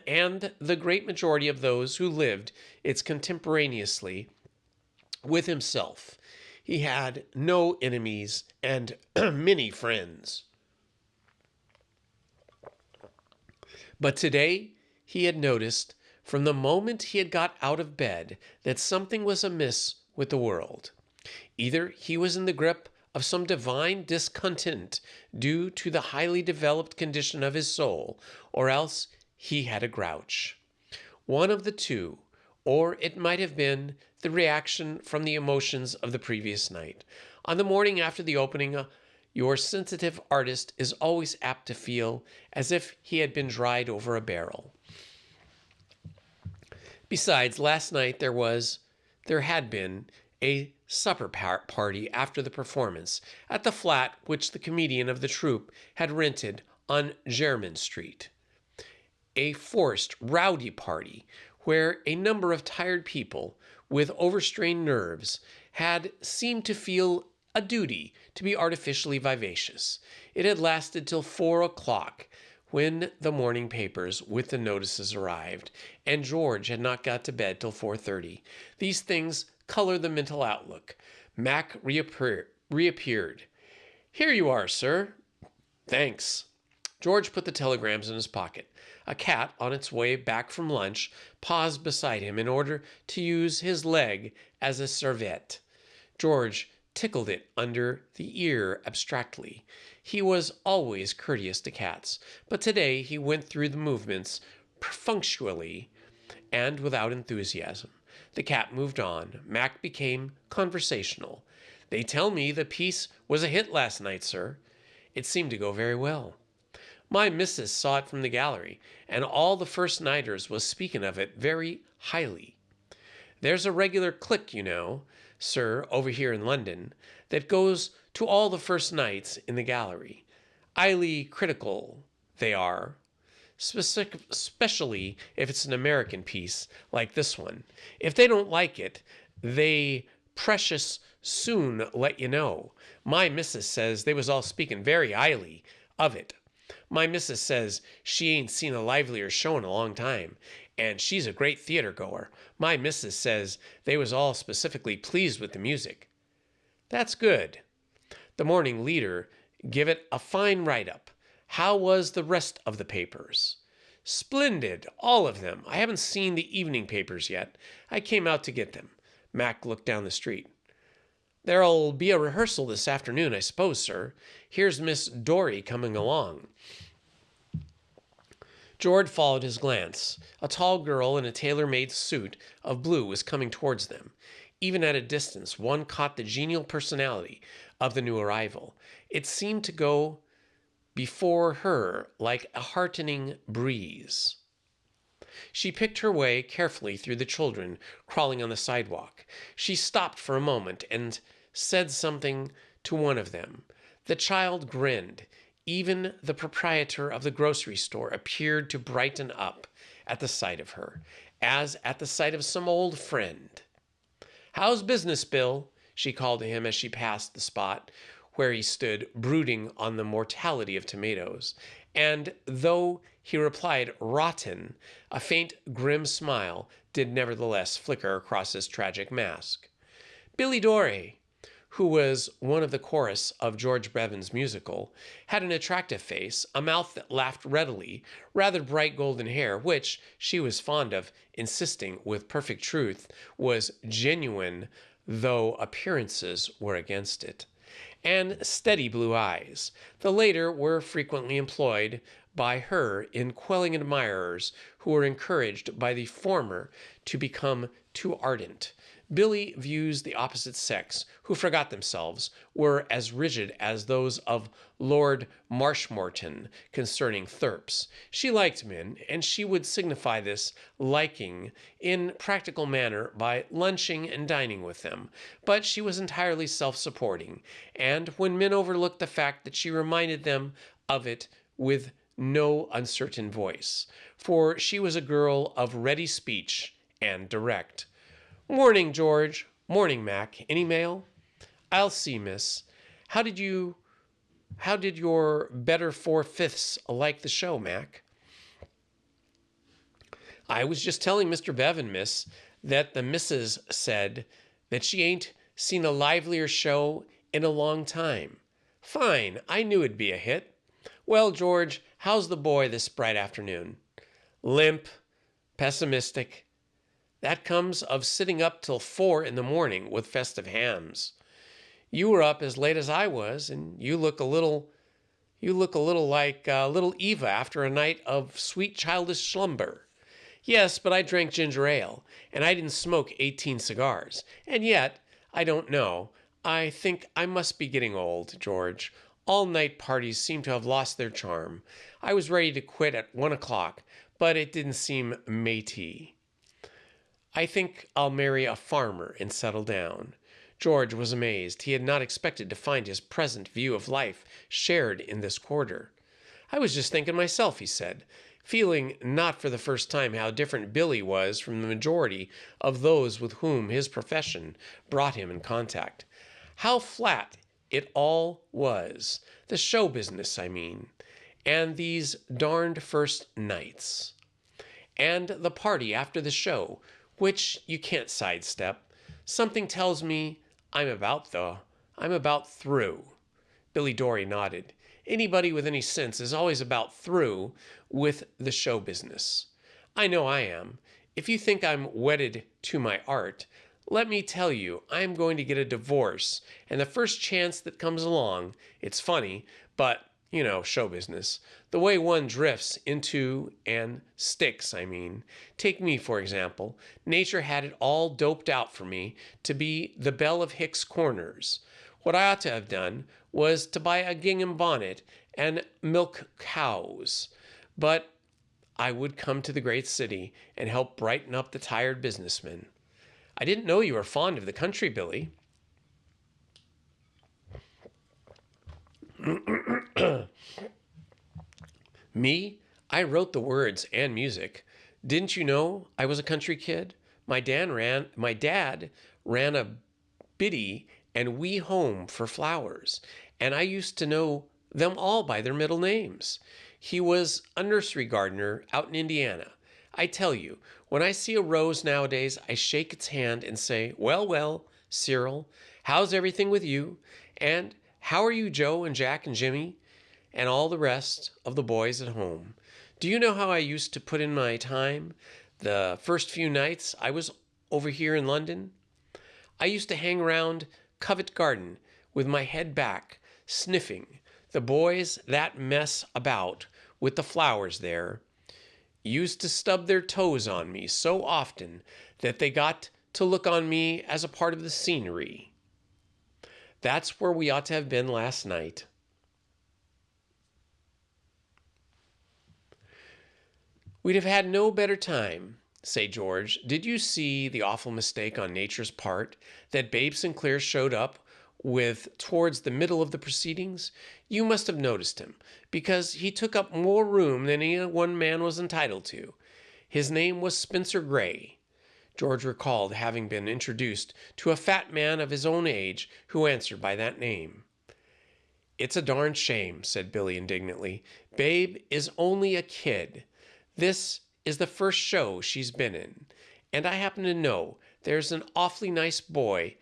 and the great majority of those who lived it contemporaneously with himself. He had no enemies and many friends. But today he had noticed, from the moment he had got out of bed, that something was amiss with the world. Either he was in the grip of some divine discontent due to the highly developed condition of his soul, or else he had a grouch. One of the two, or it might have been the reaction from the emotions of the previous night. On the morning after the opening, your sensitive artist is always apt to feel as if he had been dried over a barrel. Besides, last night there had been a supper party after the performance at the flat which the comedian of the troupe had rented on Jermyn Street. A forced, rowdy party where a number of tired people with overstrained nerves had seemed to feel a duty to be artificially vivacious. It had lasted till 4 o'clock when the morning papers with the notices arrived, and George had not got to bed till 4:30. These things color the mental outlook. Mac reappeared. Here you are, sir. Thanks. George put the telegrams in his pocket. A cat, on its way back from lunch, paused beside him in order to use his leg as a serviette. George tickled it under the ear abstractly. He was always courteous to cats, but today he went through the movements perfunctorily and without enthusiasm. The cat moved on. Mac became conversational. They tell me the piece was a hit last night, sir. It seemed to go very well. My missus saw it from the gallery, and all the first-nighters was speaking of it very highly. There's a regular clique, you know, sir, over here in London, that goes to all the first nights in the gallery. 'Ighly critical, they are, especially if it's an American piece like this one. If they don't like it, they precious soon let you know. My missus says they was all speaking very highly of it. My missus says she ain't seen a livelier show in a long time, and she's a great theater goer. My missus says they was all specifically pleased with the music. That's good. The Morning Leader give it a fine write-up. How was the rest of the papers? Splendid, all of them. I haven't seen the evening papers yet. I came out to get them. Mac looked down the street. There'll be a rehearsal this afternoon, I suppose, sir. Here's Miss Dory coming along. George followed his glance. A tall girl in a tailor-made suit of blue was coming towards them. Even at a distance, one caught the genial personality of the new arrival. It seemed to go before her like a heartening breeze. She picked her way carefully through the children crawling on the sidewalk. She stopped for a moment and said something to one of them. The child grinned. Even the proprietor of the grocery store appeared to brighten up at the sight of her, as at the sight of some old friend. "How's business, Bill?" she called to him as she passed the spot where he stood brooding on the mortality of tomatoes. And though he replied rotten, a faint grim smile did nevertheless flicker across his tragic mask. Billy Doré, who was one of the chorus of George Bevan's musical, had an attractive face, a mouth that laughed readily, rather bright golden hair, which, she was fond of insisting with perfect truth, was genuine, though appearances were against it, and steady blue eyes. The latter were frequently employed by her in quelling admirers who were encouraged by the former to become too ardent. Billy views the opposite sex, who forgot themselves, were as rigid as those of Lord Marshmoreton concerning thirps. She liked men, and she would signify this liking in practical manner by lunching and dining with them, but she was entirely self-supporting, and when men overlooked the fact that she reminded them of it with no uncertain voice, for she was a girl of ready speech and direct. "Morning, George. Morning, Mac. Any mail?" "I'll see, miss. How did your better 4/5 like the show, Mac?" "I was just telling Mr. Bevan, miss, that the missus said that she ain't seen a livelier show in a long time." "Fine. I knew it'd be a hit. Well, George, how's the boy this bright afternoon?" "Limp, pessimistic. That comes of sitting up till 4 in the morning with festive hams. You were up as late as I was, and you look a little like little Eva after a night of sweet childish slumber." "Yes, but I drank ginger ale, and I didn't smoke 18 cigars. And yet, I don't know. I think I must be getting old, George. All-night parties seem to have lost their charm. I was ready to quit at 1 o'clock, but it didn't seem matey. I think I'll marry a farmer and settle down." George was amazed. He had not expected to find his present view of life shared in this quarter. "I was just thinking myself," he said, feeling not for the first time how different Billy was from the majority of those with whom his profession brought him in contact. How flat it all was. The show business, I mean. And these darned first nights. And the party after the show, which you can't sidestep. Something tells me I'm about through. Billy Dory nodded. Anybody with any sense is always about through with the show business. I know I am. If you think I'm wedded to my art, let me tell you, I am going to get a divorce, and the first chance that comes along, it's funny, but, show business. The way one drifts into and sticks, I mean. Take me, for example. Nature had it all doped out for me to be the belle of Hicks Corners. What I ought to have done was to buy a gingham bonnet and milk cows. But I would come to the great city and help brighten up the tired businessman. I didn't know you were fond of the country, Billy. Me? I wrote the words and music. Didn't you know I was a country kid? My dad ran a biddy and wee home for flowers, and I used to know them all by their middle names. He was a nursery gardener out in Indiana. I tell you, when I see a rose nowadays, I shake its hand and say, "Well, well, Cyril, how's everything with you? And how are you, Joe and Jack and Jimmy, and all the rest of the boys at home? Do you know how I used to put in my time the first few nights I was over here in London? I used to hang around Covent Garden with my head back, sniffing. The boys that mess about with the flowers there used to stub their toes on me so often that they got to look on me as a part of the scenery. That's where we ought to have been last night." "We'd have had no better time. Say, George, did you see the awful mistake on Nature's part that Babe Sinclair showed up with towards the middle of the proceedings? You must have noticed him, because he took up more room than any one man was entitled to. His name was Spencer Gray." George recalled having been introduced to a fat man of his own age who answered by that name. "It's a darn shame," said Billy indignantly. "Babe is only a kid. This is the first show she's been in, and I happen to know there's an awfully nice boy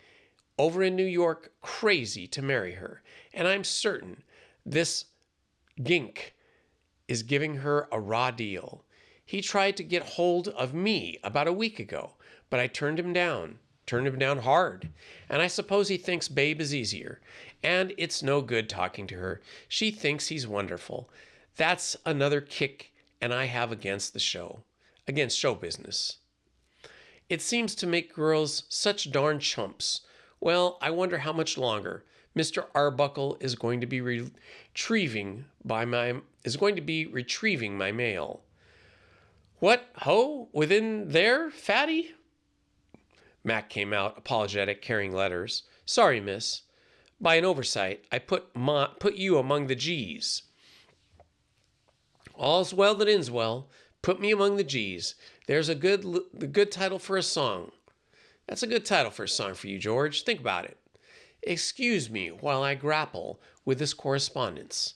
over in New York crazy to marry her, and I'm certain this gink is giving her a raw deal. He tried to get hold of me about a week ago, but I turned him down hard, and I suppose he thinks Babe is easier, and it's no good talking to her. She thinks he's wonderful. That's another kick and I have against show business. It seems to make girls such darn chumps. Well, I wonder how much longer Mr. Arbuckle is going to be retrieving my mail. What, ho, within there, fatty?" Mac came out, apologetic, carrying letters. "Sorry, miss. By an oversight, I put you among the G's." "All's well that ends well. Put me among the G's. There's the good title for a song. That's a good title for a song for you, George. Think about it. Excuse me while I grapple with this correspondence.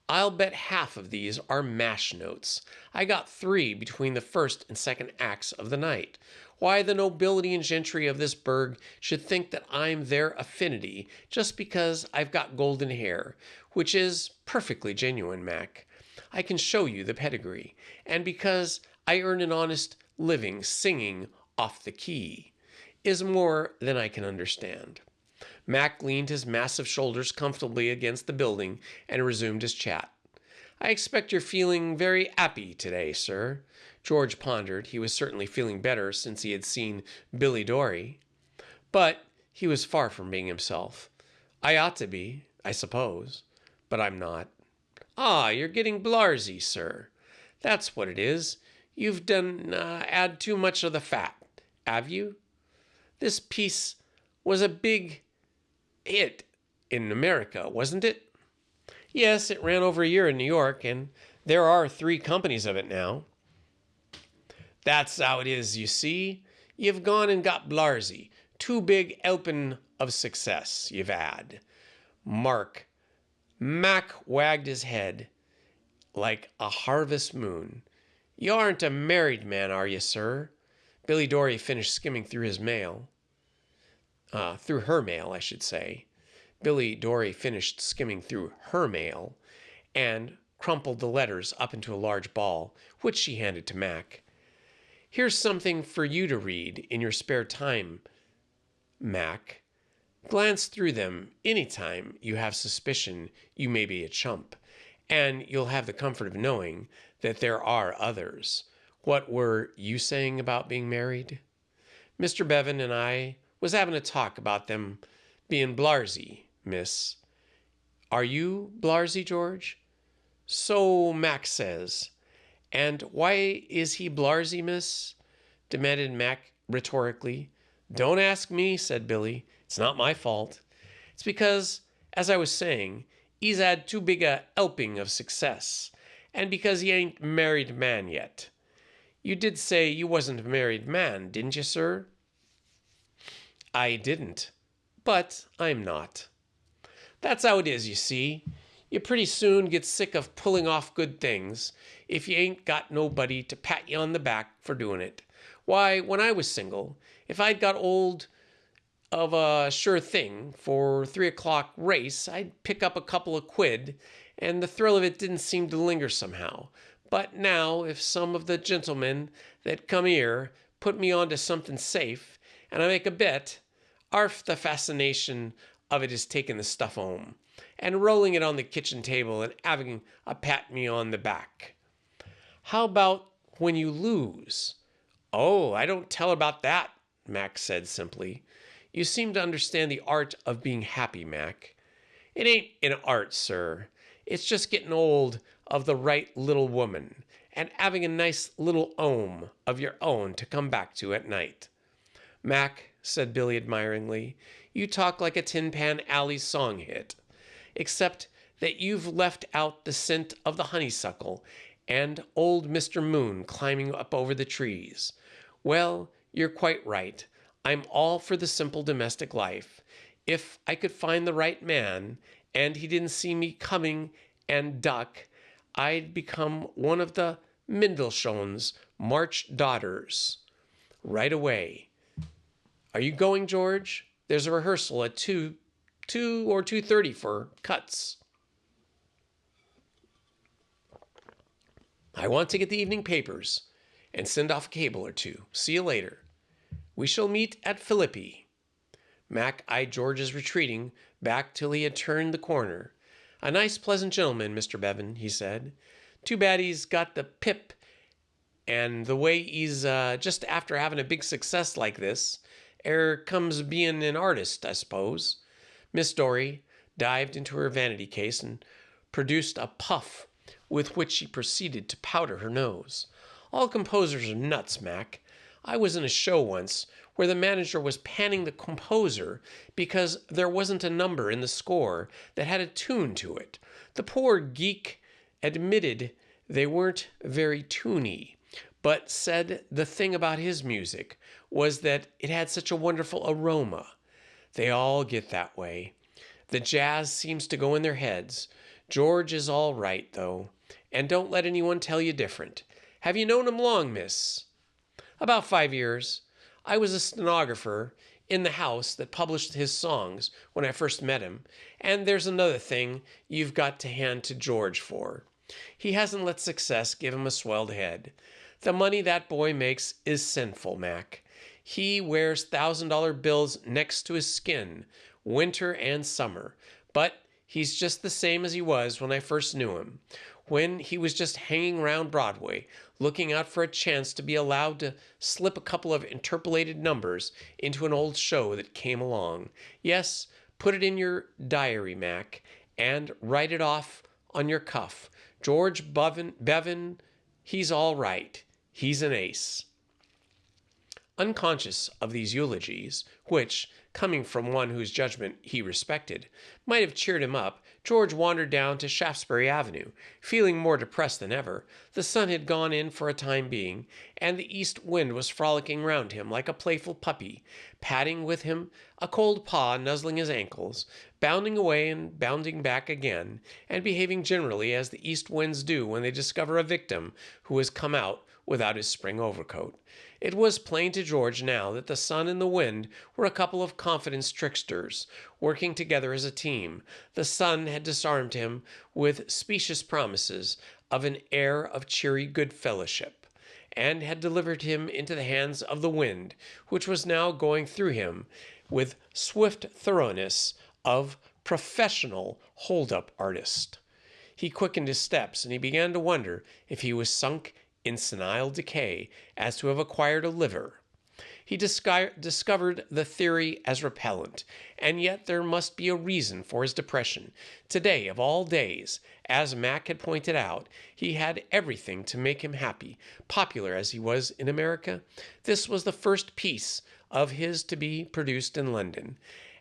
I'll bet half of these are mash notes. I got 3 between the first and second acts of the night. Why, the nobility and gentry of this burg should think that I'm their affinity just because I've got golden hair, which is perfectly genuine, Mac. I can show you the pedigree, and because I earn an honest living singing off the key, is more than I can understand." Mac leaned his massive shoulders comfortably against the building and resumed his chat. "I expect you're feeling very 'appy today, sir." George pondered. He was certainly feeling better since he had seen Billy Dory. But he was far from being himself. "I ought to be, I suppose, but I'm not." "Ah, you're getting blarzy, sir. That's what it is. You've done add too much of the fat, have you? This piece was a big hit in America, wasn't it?" "Yes, it ran over a year in New York, and there are 3 companies of it now." "That's how it is, you see. You've gone and got blarzy. Too big helpin' of success, you've had. Mac wagged his head like a harvest moon. You aren't a married man, are you, sir? Billy Dory finished skimming through his mail. Through her mail, I should say. Billy Dory finished skimming through her mail and crumpled the letters up into a large ball, which she handed to Mac. Here's something for you to read in your spare time, Mac. Glance through them any time you have suspicion you may be a chump, and you'll have the comfort of knowing that there are others. What were you saying about being married? Mr. Bevan and I was having a talk about them being blarzy, miss. Are you blarzy, George? So Mac says. And why is he blarzy, miss? Demanded Mac rhetorically. Don't ask me, said Billy. It's not my fault. It's because, as I was saying, he's had too big a helping of success, and because he ain't married man yet. You did say you wasn't a married man, didn't you, sir? I didn't, but I'm not. That's how it is, you see. You pretty soon get sick of pulling off good things if you ain't got nobody to pat you on the back for doing it. Why, when I was single, if I'd got old of a sure thing for 3 o'clock race, I'd pick up a couple of quid, and the thrill of it didn't seem to linger somehow. But now, if some of the gentlemen that come here put me onto something safe, and I make a bet, arf the fascination of it is taking the stuff home, and rolling it on the kitchen table and having a pat me on the back. How about when you lose? Oh, I don't tell about that, Mac said simply. You seem to understand the art of being happy, Mac. It ain't an art, sir. It's just getting old of the right little woman and having a nice little home of your own to come back to at night. Mac, said Billy admiringly, you talk like a Tin Pan Alley song hit, except that you've left out the scent of the honeysuckle and old Mr. Moon climbing up over the trees. Well, you're quite right. I'm all for the simple domestic life. If I could find the right man, and he didn't see me coming and duck, I'd become one of the Mendelssohn's March daughters right away. Are you going, George? There's a rehearsal at 2 or 2:30 for cuts. I want to get the evening papers and send off a cable or two. See you later. We shall meet at Philippi. Mac eyed George's retreating back till he had turned the corner. A nice, pleasant gentleman, Mr. Bevan, he said. Too bad he's got the pip, and the way he's just after having a big success like this, comes being an artist, I suppose. Miss Dory dived into her vanity case and produced a puff with which she proceeded to powder her nose. All composers are nuts, Mac. I was in a show once where the manager was panning the composer because there wasn't a number in the score that had a tune to it. The poor geek admitted they weren't very tuney, but said the thing about his music was that it had such a wonderful aroma. They all get that way. The jazz seems to go in their heads. George is all right, though, and don't let anyone tell you different. Have you known him long, miss? About 5 years. I was a stenographer in the house that published his songs when I first met him, and there's another thing you've got to hand to George for. He hasn't let success give him a swelled head. The money that boy makes is sinful, Mac. He wears $1,000 bills next to his skin, winter and summer, but he's just the same as he was when I first knew him, when he was just hanging round Broadway, looking out for a chance to be allowed to slip a couple of interpolated numbers into an old show that came along. Yes, put it in your diary, Mac, and write it off on your cuff. George Bevan, he's all right. He's an ace. Unconscious of these eulogies, which, coming from one whose judgment he respected, might have cheered him up, George wandered down to Shaftesbury Avenue, feeling more depressed than ever. The sun had gone in for a time being, and the east wind was frolicking round him like a playful puppy, patting with him, a cold paw nuzzling his ankles, bounding away and bounding back again, and behaving generally as the east winds do when they discover a victim who has come out without his spring overcoat. It was plain to George now that the sun and the wind were a couple of confidence tricksters, working together as a team. The sun had disarmed him with specious promises of an air of cheery good fellowship, and had delivered him into the hands of the wind, which was now going through him with swift thoroughness of professional hold-up artist. He quickened his steps, and he began to wonder if he was sunk in senile decay as to have acquired a liver. He discovered the theory as repellent, and yet there must be a reason for his depression. Today, of all days, as Mac had pointed out, he had everything to make him happy, popular as he was in America. This was the first piece of his to be produced in London,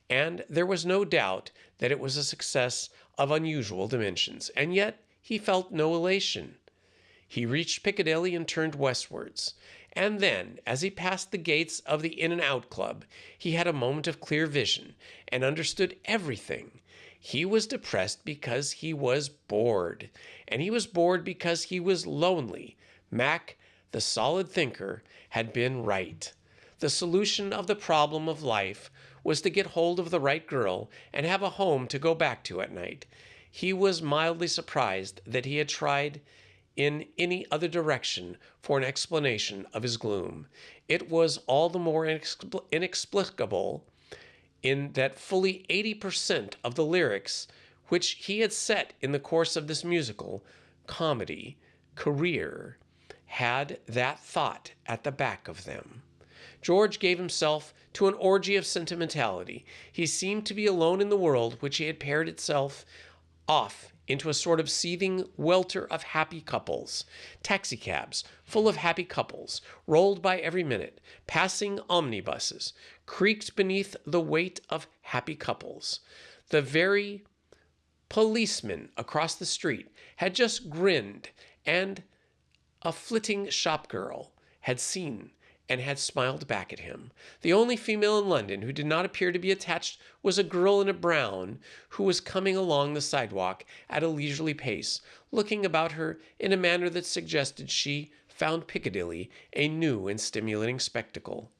and there was no doubt that it was a success of unusual dimensions, and yet he felt no elation. He reached Piccadilly and turned westwards, and then, as he passed the gates of the In and Out Club, he had a moment of clear vision and understood everything. He was depressed because he was bored, and he was bored because he was lonely. Mac, the solid thinker, had been right. The solution of the problem of life was to get hold of the right girl and have a home to go back to at night. He was mildly surprised that he had tried in any other direction for an explanation of his gloom. It was all the more inexplicable in that fully 80% of the lyrics which he had set in the course of this musical comedy career had that thought at the back of them. George gave himself to an orgy of sentimentality. He seemed to be alone in the world which had paired itself off into a sort of seething welter of happy couples. Taxicabs full of happy couples rolled by every minute. Passing omnibuses creaked beneath the weight of happy couples. The very policeman across the street had just grinned, and a flitting shopgirl had seen and had smiled back at him. The only female in London who did not appear to be attached was a girl in a brown who was coming along the sidewalk at a leisurely pace, looking about her in a manner that suggested she found Piccadilly a new and stimulating spectacle.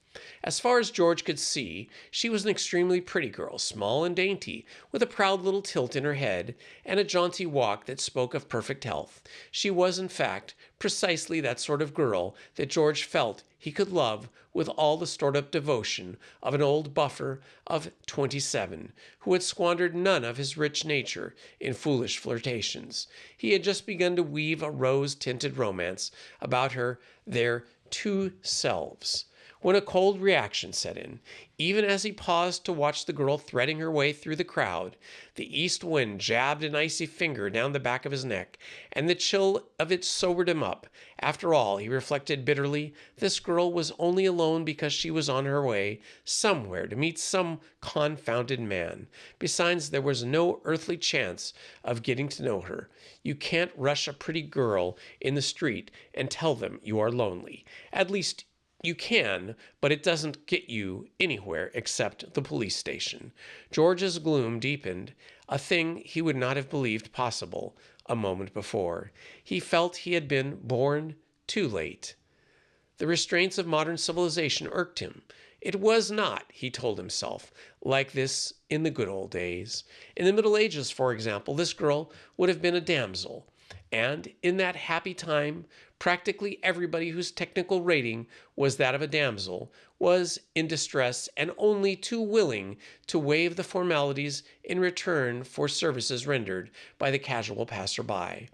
As far as George could see, she was an extremely pretty girl, small and dainty, with a proud little tilt in her head and a jaunty walk that spoke of perfect health. She was, in fact, precisely that sort of girl that George felt he could love with all the stored-up devotion of an old buffer of 27, who had squandered none of his rich nature in foolish flirtations. He had just begun to weave a rose-tinted romance about her, their two selves, when a cold reaction set in. Even as he paused to watch the girl threading her way through the crowd, the east wind jabbed an icy finger down the back of his neck, and the chill of it sobered him up. After all, he reflected bitterly, this girl was only alone because she was on her way somewhere to meet some confounded man. Besides, there was no earthly chance of getting to know her. You can't rush a pretty girl in the street and tell them you are lonely. At least, you can, but it doesn't get you anywhere except the police station. George's gloom deepened, a thing he would not have believed possible a moment before. He felt he had been born too late. The restraints of modern civilization irked him. It was not, he told himself, like this in the good old days. In the Middle Ages, for example, this girl would have been a damsel. And in that happy time, practically everybody whose technical rating was that of a damsel was in distress and only too willing to waive the formalities in return for services rendered by the casual passerby.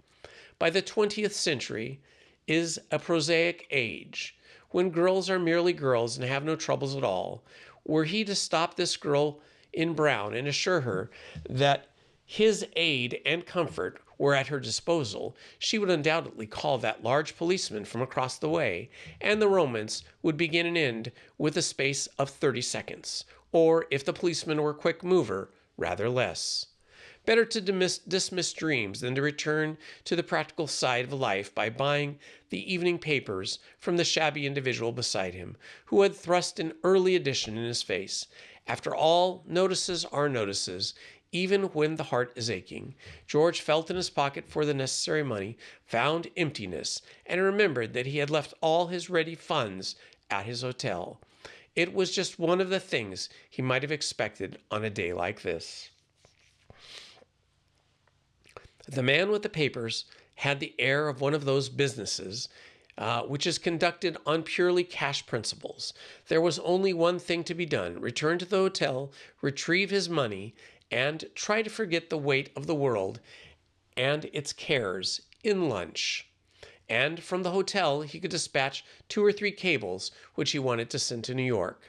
By the 20th century is a prosaic age, when girls are merely girls and have no troubles at all. Were he to stop this girl in brown and assure her that his aid and comfort were at her disposal, she would undoubtedly call that large policeman from across the way, and the romance would begin and end with a space of 30 seconds, or if the policeman were a quick mover, rather less. Better to dismiss dreams than to return to the practical side of life by buying the evening papers from the shabby individual beside him, who had thrust an early edition in his face. After all, notices are notices, even when the heart is aching. George felt in his pocket for the necessary money, found emptiness, and remembered that he had left all his ready funds at his hotel. It was just one of the things he might have expected on a day like this. The man with the papers had the air of one of those businesses which is conducted on purely cash principles. There was only one thing to be done: return to the hotel, retrieve his money, and try to forget the weight of the world and its cares in lunch. And from the hotel, he could dispatch 2 or 3 cables which he wanted to send to New York.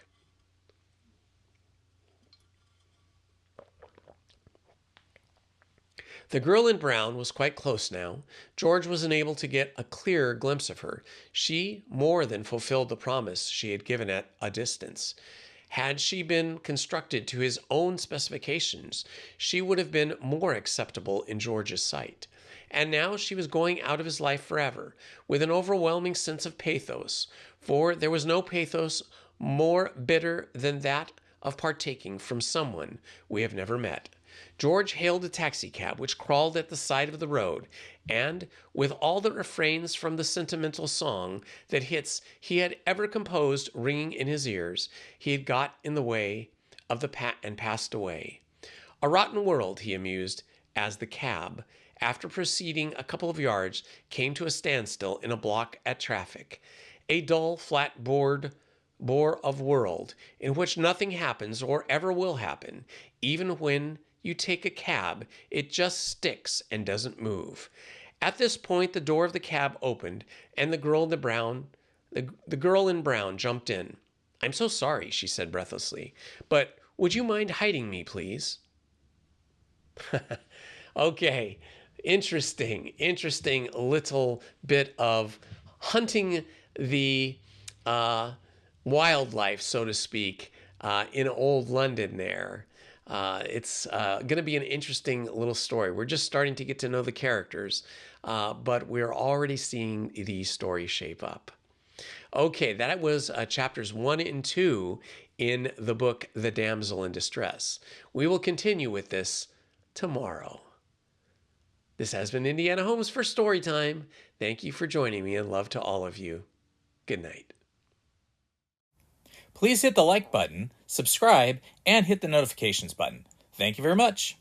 The girl in brown was quite close now. George was unable to get a clearer glimpse of her. She more than fulfilled the promise she had given at a distance. Had she been constructed to his own specifications, she would have been more acceptable in George's sight. And now she was going out of his life forever, with an overwhelming sense of pathos, for there was no pathos more bitter than that of partaking from someone we have never met. George hailed a taxicab which crawled at the side of the road, and, with all the refrains from the sentimental song that he had ever composed ringing in his ears, he had got in the way of the and passed away. A rotten world, he amused, as the cab, after proceeding a couple of yards, came to a standstill in a block at traffic. A dull, flat bore of world in which nothing happens or ever will happen, even when you take a cab, it just sticks and doesn't move. At this point, the door of the cab opened, and the girl in brown jumped in. "I'm so sorry," she said breathlessly, "but would you mind hiding me, please?" Okay, interesting little bit of hunting the wildlife, so to speak, in old London there. It's going to be an interesting little story. We're just starting to get to know the characters, but we're already seeing the story shape up. Okay, that was chapters 1 and 2 in the book The Damsel in Distress. We will continue with this tomorrow. This has been Indiana Homes for Storytime. Thank you for joining me, and love to all of you. Good night. Please hit the like button, subscribe, and hit the notifications button. Thank you very much.